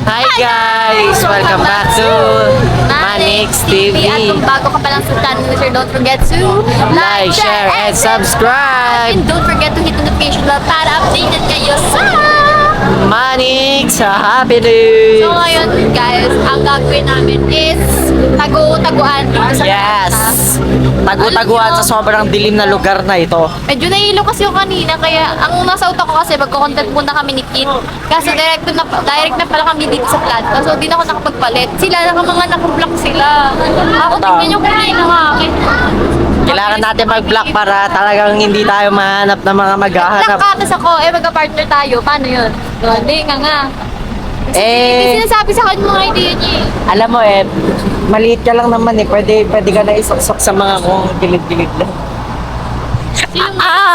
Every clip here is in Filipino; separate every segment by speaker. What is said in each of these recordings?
Speaker 1: Hi guys! Welcome back to Manix TV.
Speaker 2: At kung bago ka pa lang sa channel na sir, don't forget to
Speaker 1: Like, share, and subscribe!
Speaker 2: And don't forget to hit the notification bell para updated kayo sa...
Speaker 1: Manix! Happy Day!
Speaker 2: So ngayon guys, ang gagawin namin is tagu-taguan dito sa
Speaker 1: Yes! Tagu-taguan sa sobrang dilim na lugar na ito.
Speaker 2: Medyo nahilo kasi yung kanina, kaya ang nasa utak ko kasi magko-content muna kami ni Kit. Kaso direct na pala kami dito sa planta. So di na ako nakapagpalit. Sila mga nakablock sila. Ako tingnan yung kulay ng akin.
Speaker 1: Kailangan natin mag-block para talagang hindi tayo mahanap ng mga maghahanap.
Speaker 2: Nakatas ako, magka-partner tayo. Paano yun? Hindi nga. Hindi sinasabi sa akin mga idea niya.
Speaker 1: Alam mo maliit ka lang naman pwede ka na isok-sok sa mga kung gilid-gilid lang.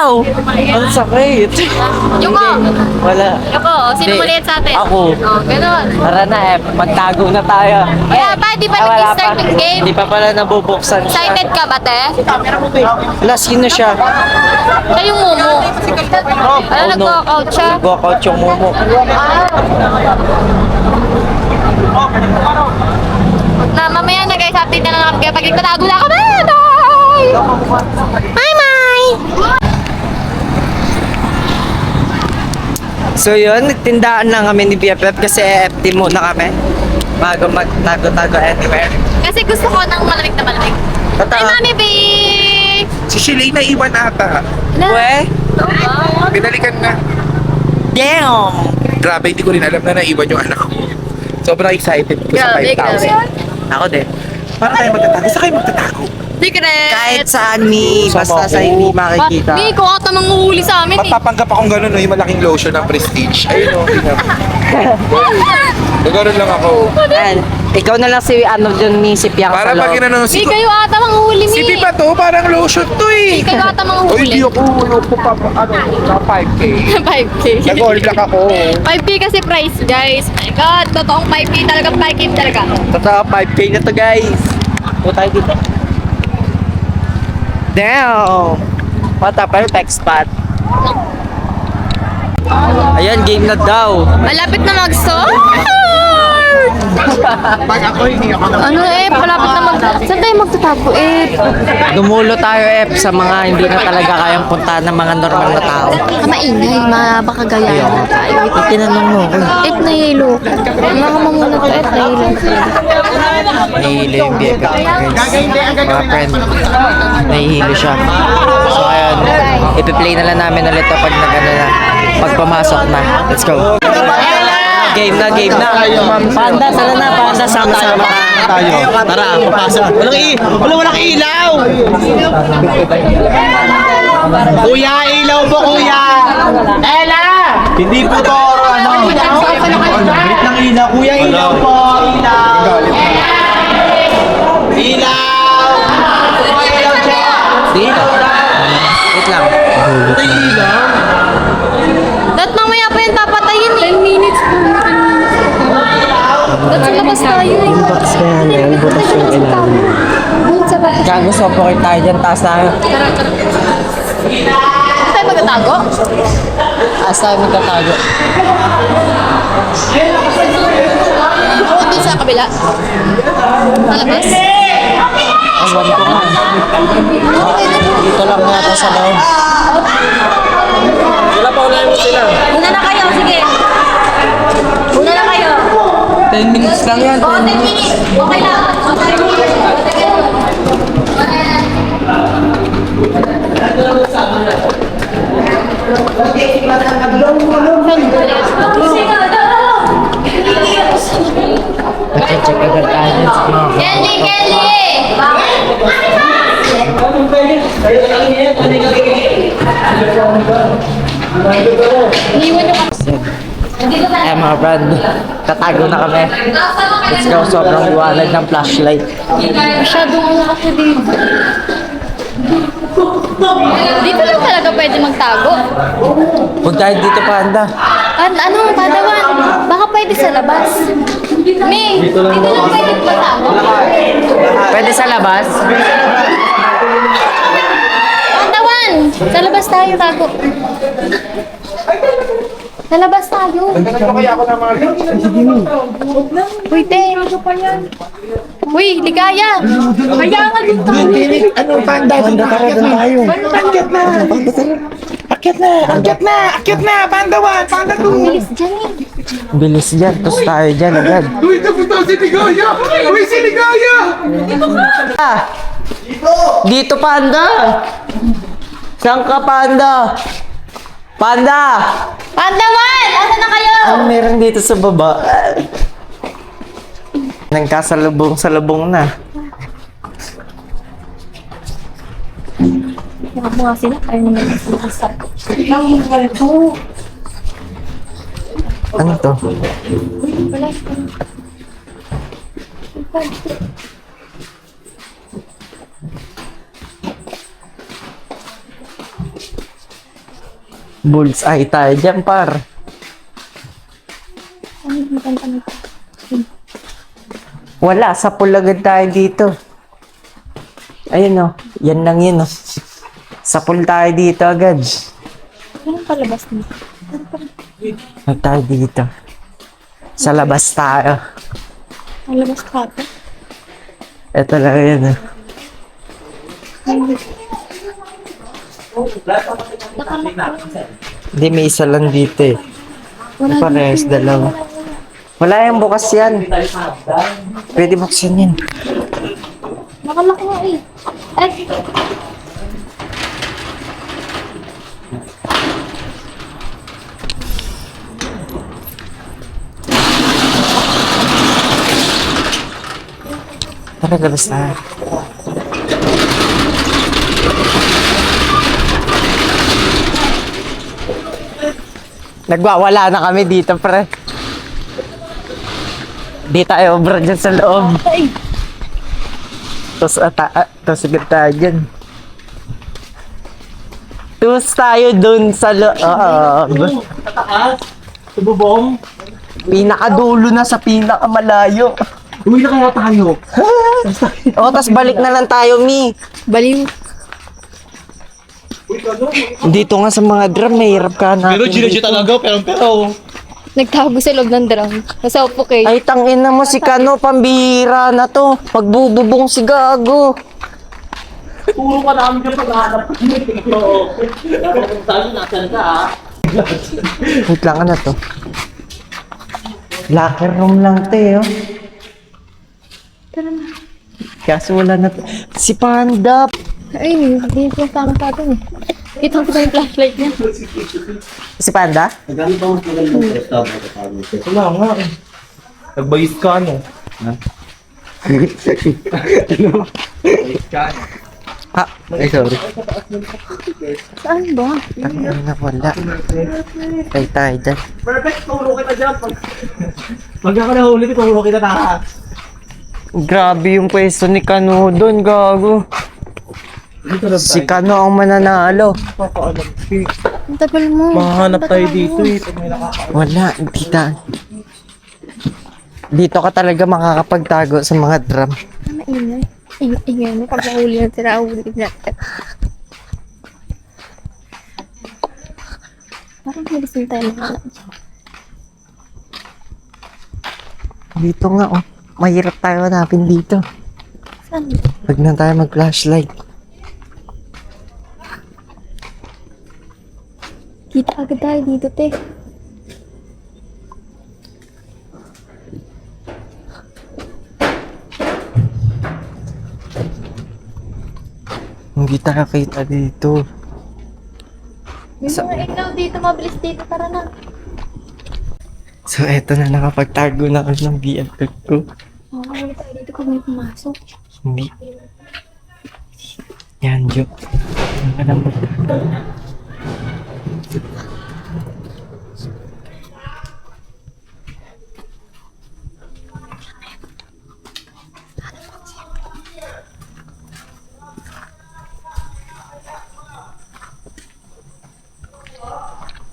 Speaker 1: Ow! Ang sakit!
Speaker 2: Yuko!
Speaker 1: Hindi, wala.
Speaker 2: Yuko, sino
Speaker 1: Hindi.
Speaker 2: maliit sa atin?
Speaker 1: Ako.
Speaker 2: Ganun.
Speaker 1: Tara na magtago na tayo.
Speaker 2: Kaya pa, di pa
Speaker 1: wala
Speaker 2: nag-start
Speaker 1: pa.
Speaker 2: ng game?
Speaker 1: Hindi pa pala nabubuksan siya.
Speaker 2: Excited ka ba, te?
Speaker 1: Wala, sino siya?
Speaker 2: Siya yung mumu. Ano, nag-walkout siya?
Speaker 1: Nag-walkout yung mumu.
Speaker 2: Na mamaya na guys, update na lang kami kaya pag nagtatago na kami. Bye! Bye, Mai!
Speaker 1: So yun, nagtindaan lang kami ni BFF kasi FT muna kami. Bago magtago-tago anywhere.
Speaker 2: Kasi gusto ko ng malamig na malamig. Ay, Mami B!
Speaker 3: Si Shelly na iwan ata.
Speaker 1: We?
Speaker 3: Pinalikan na.
Speaker 1: Damn!
Speaker 3: Grabe, hindi ko rin alam na naiwan yung anak ko. Sobrang excited ko sa
Speaker 2: Grabe,
Speaker 3: 5,000.
Speaker 1: Ako din.
Speaker 3: Para tayo magtatago. Sa kayo magtatago.
Speaker 2: Secret!
Speaker 1: Kahit saan basta sa
Speaker 3: ako.
Speaker 1: hindi makikita.
Speaker 2: Mi, kung ata manguhuli sa amin eh.
Speaker 3: Mapapanggap akong gano'n, no, yung malaking lotion ng Prestige. Ayun, o. Gano'n lang ako.
Speaker 1: Ayan, ikaw na lang si dyan ni si Piang
Speaker 3: Para
Speaker 1: sa
Speaker 3: pag
Speaker 1: loob.
Speaker 3: inano,
Speaker 2: Mi, kayo ata manguhuli, Mi.
Speaker 3: si Pipa to, parang lotion to
Speaker 2: Mi,
Speaker 3: eh.
Speaker 2: kayo ata
Speaker 3: O
Speaker 2: manguhuli.
Speaker 3: hindi ako, na 5K.
Speaker 2: 5K.
Speaker 3: Nag-all black ako.
Speaker 2: 5K kasi price, guys. My God, totoong 5K talaga, 5K talaga.
Speaker 1: Totoo, 5K na to guys. Punta tayo dito. Damn! What a perfect spot. Ayan, game na daw.
Speaker 2: Malapit na mag-start!
Speaker 3: Pag ako, hindi ako na.
Speaker 2: Ano malapit na Saan tayo magtatago
Speaker 1: Dumulo tayo sa mga hindi na talaga kayang puntahan ng mga normal na tao.
Speaker 2: Maingay, baka gaya na tayo.
Speaker 1: Tinanong mo ko.
Speaker 2: Nahilo. Mga mamuna to, nahilo.
Speaker 1: Nahihilo yung BFF guys. Mga friend. Nahihilo siya. So ayun, ipi-play na lang namin ulit pag pagpamasok na. Let's go. Game na. Panda, tara na. Panda, sama-sama
Speaker 4: tayo. Tara, papasok. Walang ilaw! Kuya, ilaw po, kuya! Ella! Hindi po to, Brit ng ilaw. Kuya, ilaw po. Ilaw! Ilaw! Ilaw siya!
Speaker 1: dito. Wait lang.
Speaker 4: Ito yung ilaw.
Speaker 2: Dapat mamaya pa yung papatayin 10 minutes po. Dapat sa labas tayo eh.
Speaker 1: Butas kaya na yan. Butas yung ilalim.
Speaker 2: Doon sa bahay.
Speaker 1: Gago, support tayo dyan. Taas tayo.
Speaker 2: Saan tayo magtatago?
Speaker 1: Taas tayo magtatago.
Speaker 2: Oo, doon sa kabila. Sa labas?
Speaker 1: Awan ko nga. Dito lang yata sa loob.
Speaker 2: Una na kayo, sige. Una na kayo.
Speaker 1: 10 minutes lang yan.
Speaker 2: Oo, 10 minutes. Okay lang.
Speaker 1: Check agad tayo.
Speaker 2: Kelly! Iwan yung
Speaker 1: Eh mga brand, tatago na kami. Let's go, sobrang liwanag ng flashlight.
Speaker 2: masyadong ano kasi dito. Dito lang talaga pwede magtago.
Speaker 1: Kung tayo dito Panda.
Speaker 2: Ano, Padawan? Baka pwede sa labas. May, dito lang pwede magtago.
Speaker 1: Pwede sa labas?
Speaker 2: Padawan! Sa labas tayo tago. Lalabas tayo.
Speaker 3: Kaya ako na mga
Speaker 2: Uy, te. Uy, ligaya. Kaya nga dito.
Speaker 4: Ano, panda? Panda, tara doon tayo. Akyat na! Akyat na! Akyat na! Akyat na! Panda 1! Panda 2!
Speaker 2: Bilis dyan eh.
Speaker 1: Bilis dyan, tapos tayo dyan agad.
Speaker 3: Uy, napunta si Ligaya! Uy, si Ligaya!
Speaker 1: Dito, Panda! Saan ka, Panda? Panda!
Speaker 2: Pandawan! Asa na kayo?
Speaker 1: Ano meron dito sa baba? Nagkasalubong-salubong na.
Speaker 2: Baka mo nga sila. Ayaw naman sila sa...
Speaker 1: Ano to?
Speaker 2: Wala.
Speaker 1: Bullseye tayo dyan, par. Wala, sa pulagad tayo dito. Ayun o, yan lang yun o. Sa pool tayo dito agad.
Speaker 2: Anong palabas nito?
Speaker 1: Huwag tayo dito. Sa labas tayo.
Speaker 2: Palabas ka ito?
Speaker 1: Ito lang yun o. Hindi, may isa lang dito eh.
Speaker 2: Wala
Speaker 1: Parehas, dalawa. Wala yung bukas yan. Pwede buksan yan.
Speaker 2: Nakalak nga eh. Ay!
Speaker 1: Tara, labas tayo. Nagwawala na kami dito, pre. Di tayo obra dyan sa loob. Tapos agad tayo dyan. Tapos tayo dun sa loob.
Speaker 4: Sububong?
Speaker 1: Pinakadulo na sa pinakamalayo.
Speaker 4: Uwi na kaya tayo.
Speaker 1: O, tas balik na lang tayo, Mi.
Speaker 2: Baliw.
Speaker 1: Dito nga sa mga drum, may hirap ka na.
Speaker 4: Pero ginadyo talaga, pero.
Speaker 2: Nagtago sa loob ng drum. Nasa upo kayo.
Speaker 1: Ay, tangin na mo si Kano, pambihira na to. Pagbububong si Gago.
Speaker 4: Puro ka namin yung paghahanap. Oo. Sabi, nasan ka ah?
Speaker 1: Wait lang, ano to? Locker room lang to, oh.
Speaker 2: Tara na.
Speaker 1: Kaso wala na to. Si Panda.
Speaker 2: Ay, hindi ko tama sa atin eh. Kitang kita yung flashlight niya.
Speaker 1: Si Panda?
Speaker 4: Wala nga eh. Nagbayis ka ano?
Speaker 1: Ha? Ay, sorry.
Speaker 2: Saan ba?
Speaker 1: Tangin na wala. Ay, tayo dyan.
Speaker 4: Perfect, turo kita dyan. Pag ako nahuli, turo kita na.
Speaker 1: Grabe yung pwesto ni Kano doon, Gago. Si Kano ang mananalo.
Speaker 2: Ang tagal mo.
Speaker 4: Mahanap tayo dito eh.
Speaker 1: Wala, hindi ta. Dito ka talaga makakapagtago sa mga drum.
Speaker 2: Maingay. Ingay mo. Pag nahuli na sila, huli natin. Parang bilis na tayo makahanap.
Speaker 1: Dito nga, oh. Mahirap tayo hanapin dito.
Speaker 2: Saan?
Speaker 1: Huwag na tayo mag-flashlight.
Speaker 2: Kita agad tayo dito, te.
Speaker 1: Hindi tayo kita dito.
Speaker 2: May mga ilaw dito, mabilis dito. Tara na.
Speaker 1: So, eto na, nakapagtago na ako ng BFF ko.
Speaker 2: Makakawala tayo dito kung may pumasok.
Speaker 1: Hindi. Yan, joke. Ano ka lang magtago?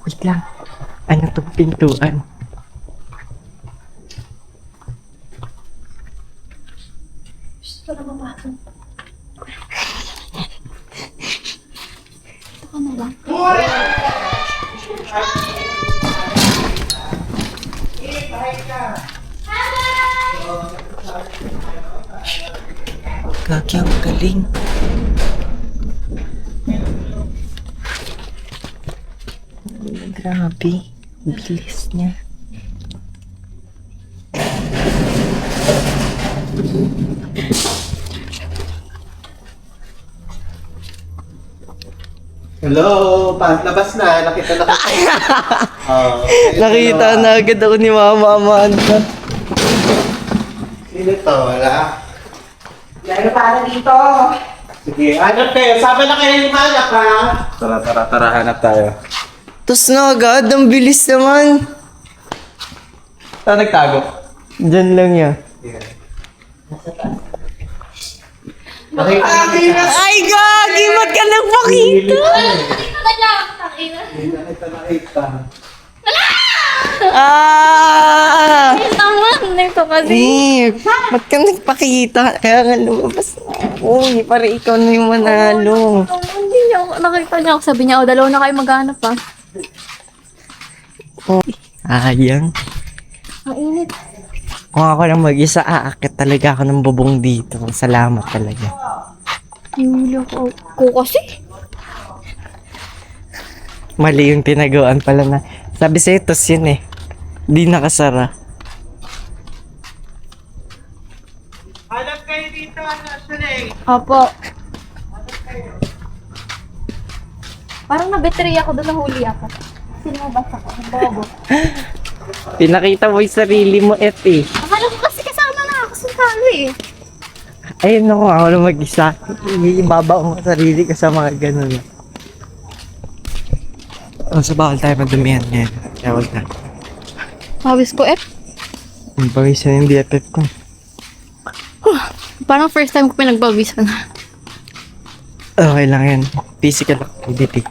Speaker 1: Wait lang. Ano itong pintuan?
Speaker 2: Wala mabasa. Ito ka na lang.
Speaker 1: Gagi, ang galing. Grabe. Bilis niya.
Speaker 4: Hello, labas na. Nakita na kita.
Speaker 1: Nakita na agad ako ni Mama Amanda.
Speaker 4: Sino to? Wala.
Speaker 5: Lalo para dito.
Speaker 4: Sige, hanap kayo. Sama na kayo ni Manak, ha? Tara, hanap tayo.
Speaker 1: Tapos na agad, ang bilis naman.
Speaker 4: Saan nagtago?
Speaker 1: Diyan lang yan. Ay, Gagi! Ba't ka nagpakita?
Speaker 2: Dito na niya. Tangina.
Speaker 1: Ah!
Speaker 2: Naman, nito kasi.
Speaker 1: Ba't ka nagpakita? Kaya nga lumabas na. Uy, para ikaw na yung manalo.
Speaker 2: Hindi niya ako, nakita niya ako. Sabi niya, dalawa na kayo maghanap pa.
Speaker 1: Ayang.
Speaker 2: Ang init.
Speaker 1: Kung ako lang mag-isa, aakit talaga ako ng bubong dito. Salamat talaga.
Speaker 2: Huli ako. Kasi?
Speaker 1: Mali yung tinaguan pala na. Sabi sa'yo, tos yun eh. Di nakasara.
Speaker 4: Hanap kayo dito, Sunay.
Speaker 2: Opo. Parang nabetray ako doon, nahuli ako. Sinubas ako. Ang bobo.
Speaker 1: Pinakita mo yung sarili mo, eh.
Speaker 2: Akala ko kasi kasama na ako sa talo eh.
Speaker 1: Ayun ako, ako lang mag-isa. Ibabaw mo sarili ko sa mga ganun. Oh, sa bawal tayo madumihan ngayon. Kaya wag na.
Speaker 2: Pawis ko eh.
Speaker 1: Ang pawisan yung BFF ko.
Speaker 2: Parang first time ko pinagbawisan.
Speaker 1: Okay lang yan. Physical activity.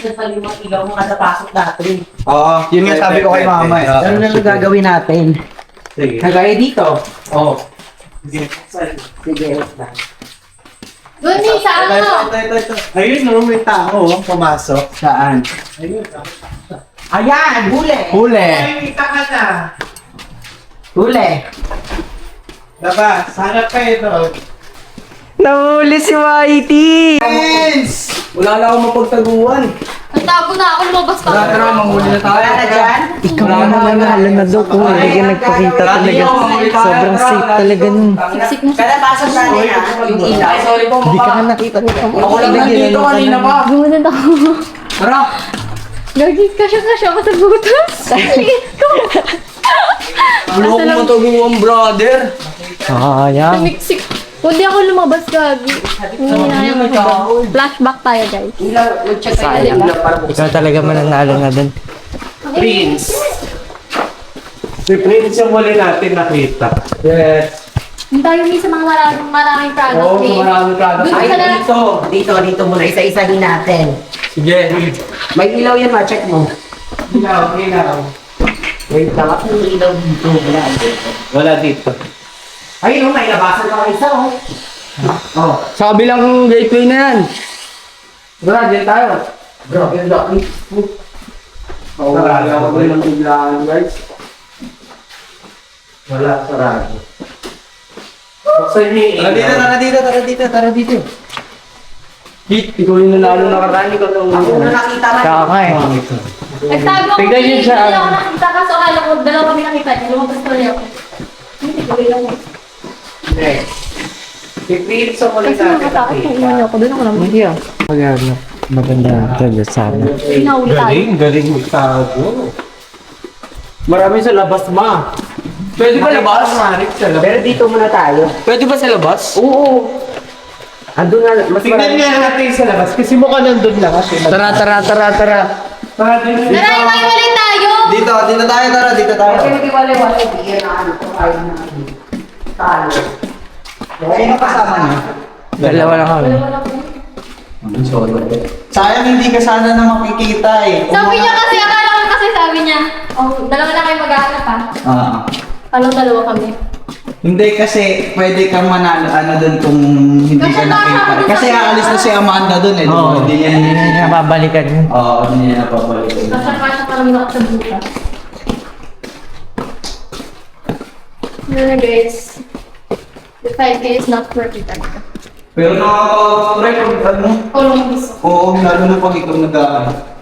Speaker 5: Limang ilaw mo kada pasok natin.
Speaker 4: Oo, yun nga sabi ko kay Mama eh.
Speaker 5: Ano na lang gagawin natin?
Speaker 4: Sige.
Speaker 5: Kagaya dito.
Speaker 4: Oo.
Speaker 5: Sige, wait lang.
Speaker 2: Doon eh, sa ano?
Speaker 4: Ito. Ayun, no, may tao, pumasok.
Speaker 5: Saan? Ayan! Huli!
Speaker 4: Huli. Ay, kita ka na.
Speaker 5: Huli!
Speaker 4: Labas, hanap kayo doon.
Speaker 1: Nahuli si Whitey!
Speaker 4: Prince!
Speaker 5: Wala na akong mapagtaguan.
Speaker 2: Nagtago na ako, lumabas pa.
Speaker 5: manghuli na tayo. Wala na dyan?
Speaker 1: Ikaw na nanalo na daw kung hindi ka nagpakita talaga. Sobrang safe talaga nun.
Speaker 2: Siksik mo.
Speaker 5: Kada pasok natin ha, yung ilaw. Sorry po,
Speaker 1: Hindi ka na nakita ni Mama.
Speaker 5: Ako lang nandito kanina pa.
Speaker 2: Gumunod ako.
Speaker 5: Tara!
Speaker 2: Gagi, kasya ako sa butas. Liit ko.
Speaker 5: Ano akong mataguan, brother?
Speaker 1: Sayang.
Speaker 2: Tumiksik. Hindi ako lumabas, Gagi. Hindi na yung flashback tayo, guys.
Speaker 5: Ilaw, mag-check tayo.
Speaker 1: Sayang. Ikaw talaga mananalo na dun.
Speaker 4: Prince. Si Prince yung huli natin nakita. Yes.
Speaker 2: Hindi tayo sa mga maraming product.
Speaker 4: Oo,
Speaker 2: eh.
Speaker 4: maraming product.
Speaker 2: Doon
Speaker 5: Ay,
Speaker 2: sa lahat.
Speaker 5: dito muna. Isa-isahin natin.
Speaker 4: Sige.
Speaker 5: May ilaw yan, ma-check mo.
Speaker 4: Ilaw.
Speaker 5: Wait lang, ako yung ilaw dito.
Speaker 4: Wala dito.
Speaker 5: Ayun, may labasan na isa, oh. Oh.
Speaker 4: Sa kabilang gateway na yan. Bro, dyan tayo.
Speaker 5: Bro, yung laki.
Speaker 4: Sarado ako din ng biglaan, guys. Wala, sarado. Buksan niyo yung ilaw.
Speaker 5: Tara dito.
Speaker 4: Hit, ikaw yung nanalo na karani ko nung...
Speaker 5: Ako na nakita na.
Speaker 1: Kaya ka eh.
Speaker 2: Nagtago ako.
Speaker 4: Tignan niyo siya.
Speaker 2: Hindi ako nakita ka. So, akala ko dalawa kami nakita. Lumabas tuloy ako. Hindi, tuloy lang.
Speaker 4: Si Prince ang huli
Speaker 2: Kasi
Speaker 4: natin
Speaker 2: nakatakot kung
Speaker 4: nakita.
Speaker 2: umano ako. Doon ako naman.
Speaker 1: Hindi ah. Maganda. Maganda talaga sana.
Speaker 2: Pinahuli tayo.
Speaker 4: Galing magtago. Marami sa labas, ma. Pwede ba labas?
Speaker 5: Pero dito muna tayo.
Speaker 4: Pwede ba sa labas?
Speaker 5: Oo. Andun na, mas
Speaker 4: Tingnan nga natin sa labas kasi mukha nandun lang kasi.
Speaker 1: Tara.
Speaker 2: Tara, iwalay tayo!
Speaker 4: Dito tayo, dito tayo.
Speaker 5: Kasi nag-iwalay-walay. Bigyan na ano to. Tayo na. Talo. Sino kasama niyo?
Speaker 1: Dalawa lang kami.
Speaker 4: Sayang hindi ka sana na makikita eh.
Speaker 2: Sabi niya kasi, akala ko kasi sabi niya, oh, dalawa na kayo mag-ahanap ha.
Speaker 4: Ah.
Speaker 2: Dalawa kami.
Speaker 4: Hindi kasi pwede kang manalo ano doon kung hindi ka nakita. Kasi aalis na si Amanda doon eh.
Speaker 1: Oo.
Speaker 4: Hindi niya
Speaker 1: Babalikan yun.
Speaker 4: Oo, hindi niya napapalitan.
Speaker 2: Nasa pa lang ako sa butas. Ano guys? The 5K is not worth it talaga.
Speaker 4: Pero nakaka-try pag ano.
Speaker 2: Kulong gusto.
Speaker 4: Oo, lalo na pag ikaw nag-aaral.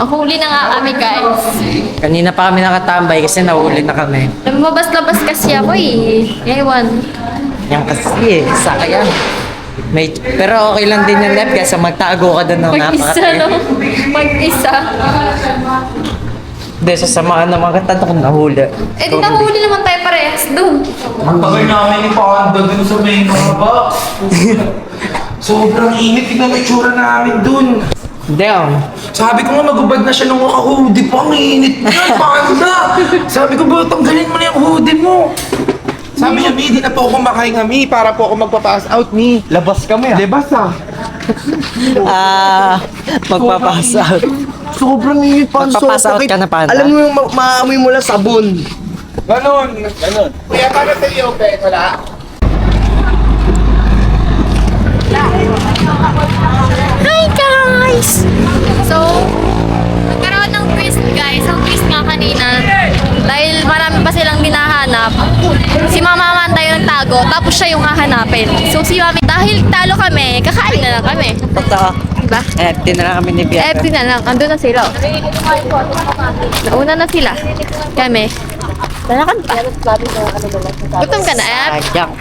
Speaker 2: Ang huli na nga kami guys.
Speaker 1: Kanina pa kami nakatambay kasi nahuli na kami.
Speaker 2: Lumabas-labas kasi ako eh. Ewan.
Speaker 1: Yan kasi saka yan. Pero okay lang din yung left kasi magtago ka doon ng
Speaker 2: Mag-isa no? Mag-isa.
Speaker 1: Hindi, sasamaan ng mga katado kung nahuli.
Speaker 2: Eh di nahuli naman tayo parehas doon.
Speaker 3: Ang tagal namin ni Panda dun sa may mahaba. Sobrang init. Tignan mo itsura namin dun.
Speaker 1: Hindi,
Speaker 3: Sabi ko nga magubad na siya nung naka-hoodie pa. Ang init na, Panda. Sabi ko ba, tanggalin mo na yung hoodie mo. Sabi niya, Mi, di na po ako makahinga, Mi, para po ako magpa-pass out, Mi.
Speaker 4: Labas kami ah.
Speaker 3: Labas ah.
Speaker 1: magpapass out.
Speaker 4: Sobrang init pa.
Speaker 1: Magpapass out ka na, Panda.
Speaker 4: Alam mo yung maamoy mo lang sabon.
Speaker 3: Ganon. Kuya, paano sa iyo, Pe? Wala?
Speaker 2: Hi guys! So, nagkaroon ng twist guys. Ang twist nga kanina, dahil marami pa silang dinahanap, si Mama Amanda yung nagtago, tapos siya yung hahanapin. So si Mami, dahil talo kami, kakain na lang kami.
Speaker 1: Totoo.
Speaker 2: Diba?
Speaker 1: FT na lang kami ni Bianca.
Speaker 2: FT na lang, andun na sila. Nauna na sila. Kami. Lalakan pa. Gutom ka na,
Speaker 1: Sayang.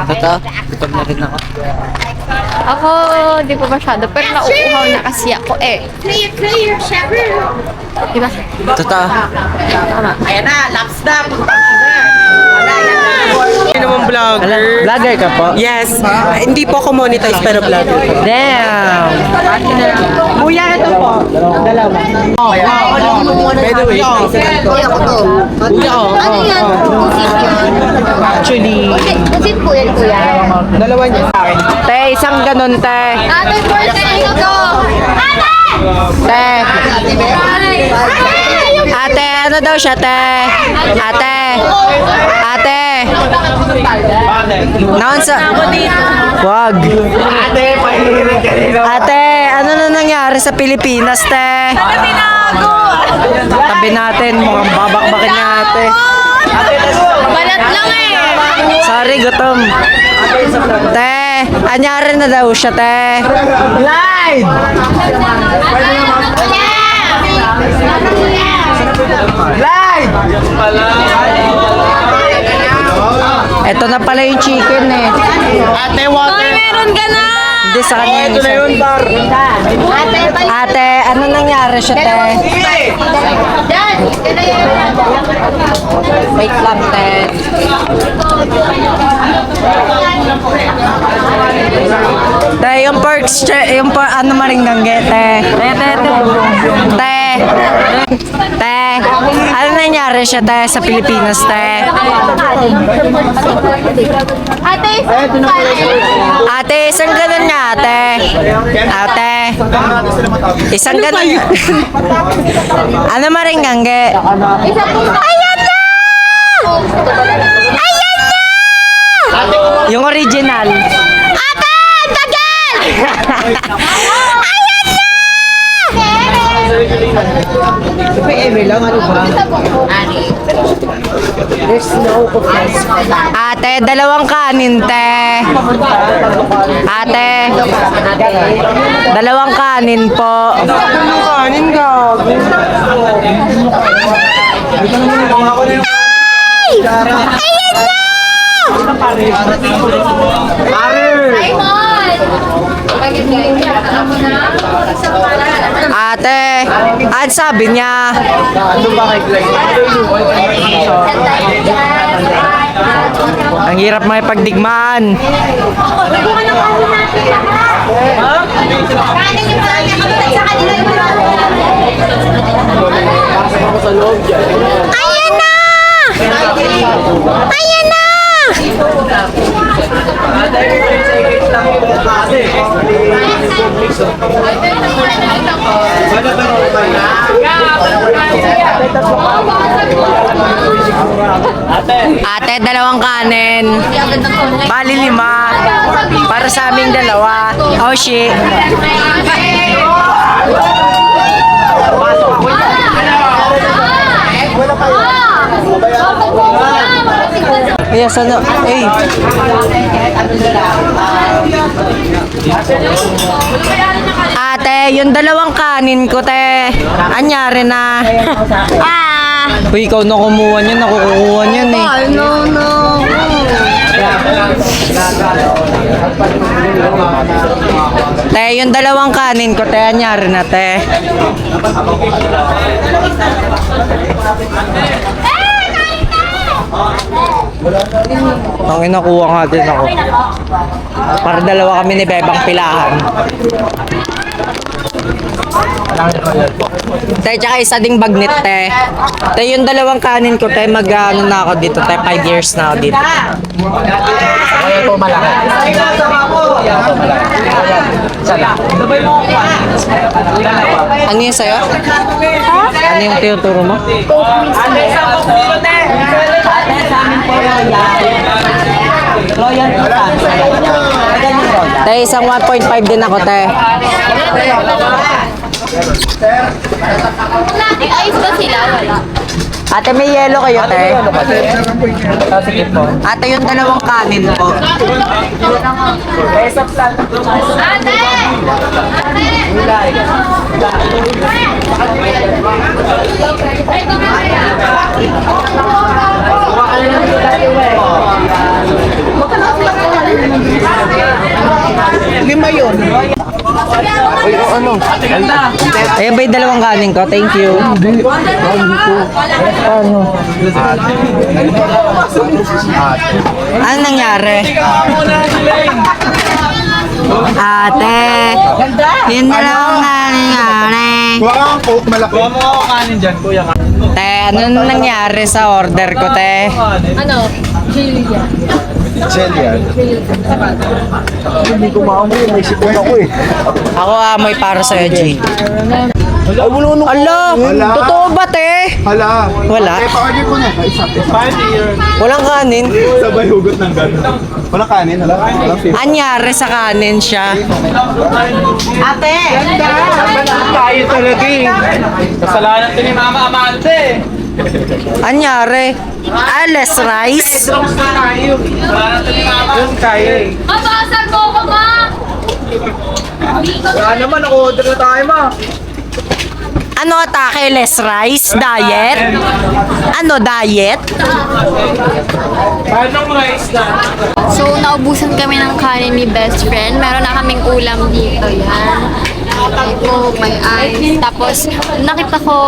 Speaker 1: Totoo. Gutom na rin ako.
Speaker 2: Ako, di pa masyado, pero nauuhaw na kasi ako eh. Clear, shepherd. Diba?
Speaker 1: Totoo.
Speaker 5: Ayan na, laps na. Wala, yan na.
Speaker 6: Hindi naman vlogger.
Speaker 1: Vlogger ka po?
Speaker 6: Yes. Hindi po ako monetize pero vlogger.
Speaker 1: Damn!
Speaker 6: Kuya, ito po. Dalawa. By the way,
Speaker 5: Kuya ko to. Ano yan?
Speaker 6: actually,
Speaker 5: Kusit po yan, kuya.
Speaker 6: dalawa niya sa akin.
Speaker 1: Te, isang ganun, te.
Speaker 2: Ate, birthday ko! Ate!
Speaker 1: Te. Ate, ano daw siya, te? Ate. Ate. Naon sa... Wag. Ate, ano na nangyari sa Pilipinas, te? Tabi natin, mukhang babakbakin niya, ate.
Speaker 2: Balat lang eh!
Speaker 1: Sorry, gutom. Te, anyari na daw siya, te. Live! Live! Ito na pala yung chicken eh.
Speaker 4: Ate, water.
Speaker 2: Meron ka na!
Speaker 1: Hindi sa kanya yung isa.
Speaker 4: bar.
Speaker 1: Ate, ano nangyari siya, te?
Speaker 2: Yan!
Speaker 1: Wait lang, te. Te, yung pork, ano maringgangge, te. Te. Te. Ano nangyari siya, te, sa Pilipinas, te?
Speaker 2: Ate!
Speaker 1: Ate, isang ganun nga, ate. Ate. Isang ganun. Ano maringgangge? Ayan na! Ayan na! Yung original. Ate! Tagal! Ayan na! Ate, dalawang kanin, te. Ate, dalawang kanin po.
Speaker 6: Kanin ka.
Speaker 1: Ayan na!
Speaker 2: Simon!
Speaker 1: Ate, at sabi niya, ang hirap may pagdigmaan. Ayan na! Ayan na!
Speaker 6: Ate, dalawang kanin. Bali 5. Para sa aming dalawa. Oh, shit. Yes, ano? Eh. Ate, yung dalawang kanin ko, te. Anyari na. Uy, ikaw na kumuha niyan. Nakukuha niyan eh. Te, yung dalawang kanin ko, te. Anyari na, te. Ang inakuha nga din ako. Para dalawa kami ni Bebang pilahan. Te, tsaka isa ding bagnit, te. Te, yung dalawang kanin ko, te, mag-ano na ako dito, te. 5 years na ako dito. Ano yun sa'yo? Ano yung tinuturo mo? Te, isang 1.5 din ako, te.
Speaker 2: Ayos ba sila? Wala.
Speaker 6: Ate, may yelo kayo, te. Ate, yung dalawang kanin ko.
Speaker 5: Lima yun.
Speaker 6: Ayan ba yung dalawang kanin ko? Thank you. Ano nangyari? Ate, yung dalawang kanin nangyari. Te, ano nangyari sa order ko, te?
Speaker 2: Ano?
Speaker 6: Ako amoy para sa'yo, G. Ala, totoo ba, te?
Speaker 4: Hala.
Speaker 6: Wala.
Speaker 4: Pa-order ko na. Isa.
Speaker 6: Walang kanin.
Speaker 4: Sabay hugot ng gano'n. Walang kanin. Walang fish.
Speaker 6: Anyari sa kanin siya.
Speaker 5: Ate!
Speaker 4: Tayo talaga eh. Kasalanan to ni Mama Amante.
Speaker 6: Anyari? Less rice?
Speaker 4: Kasalanan to ni Mama. Yung tayo eh.
Speaker 2: Mabasag mo ko, ma!
Speaker 4: Wala naman, naka-order na tayo ma.
Speaker 6: Ano atake? Less rice? Diet? Ano diet?
Speaker 4: Paano rice na?
Speaker 2: So, naubusan kami ng kanin ni best friend. Meron na kaming ulam dito. Yan. Ito, may ice. Tapos,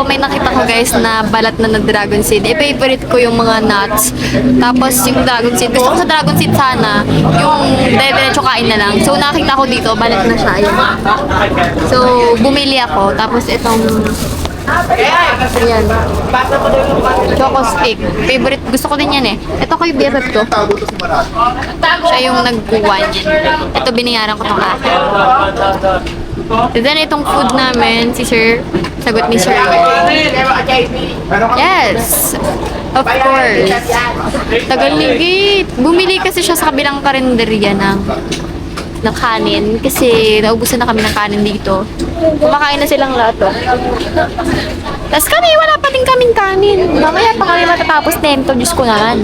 Speaker 2: may nakita ko guys na balat na dragon seed. Favorite ko yung mga nuts. Tapos, yung dragon seed. Gusto ko sa dragon seed sana, yung diretso kain na lang. So, nakita ko dito, balat na siya. Ayan. So, bumili ako. Tapos, itong ayan. Choco stick. Favorite. Gusto ko din yan eh. Ito ko yung BFF ko. Siya yung nagkuha niyan. Ito binayaran ko itong akin. Then itong food namin, si Sir, sagot ni Sir. Yes! Of course. Tagal ni Gate. Bumili kasi siya sa kabilang karinderya ng kanin kasi naubusan na kami ng kanin dito. Kumakain na silang lahat. Tapos kami, wala pa din kaming kanin. Mamaya pa kami matatapos na ito. Diyos ko naman.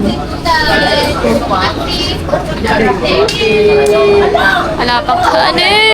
Speaker 2: Wala pang kanin.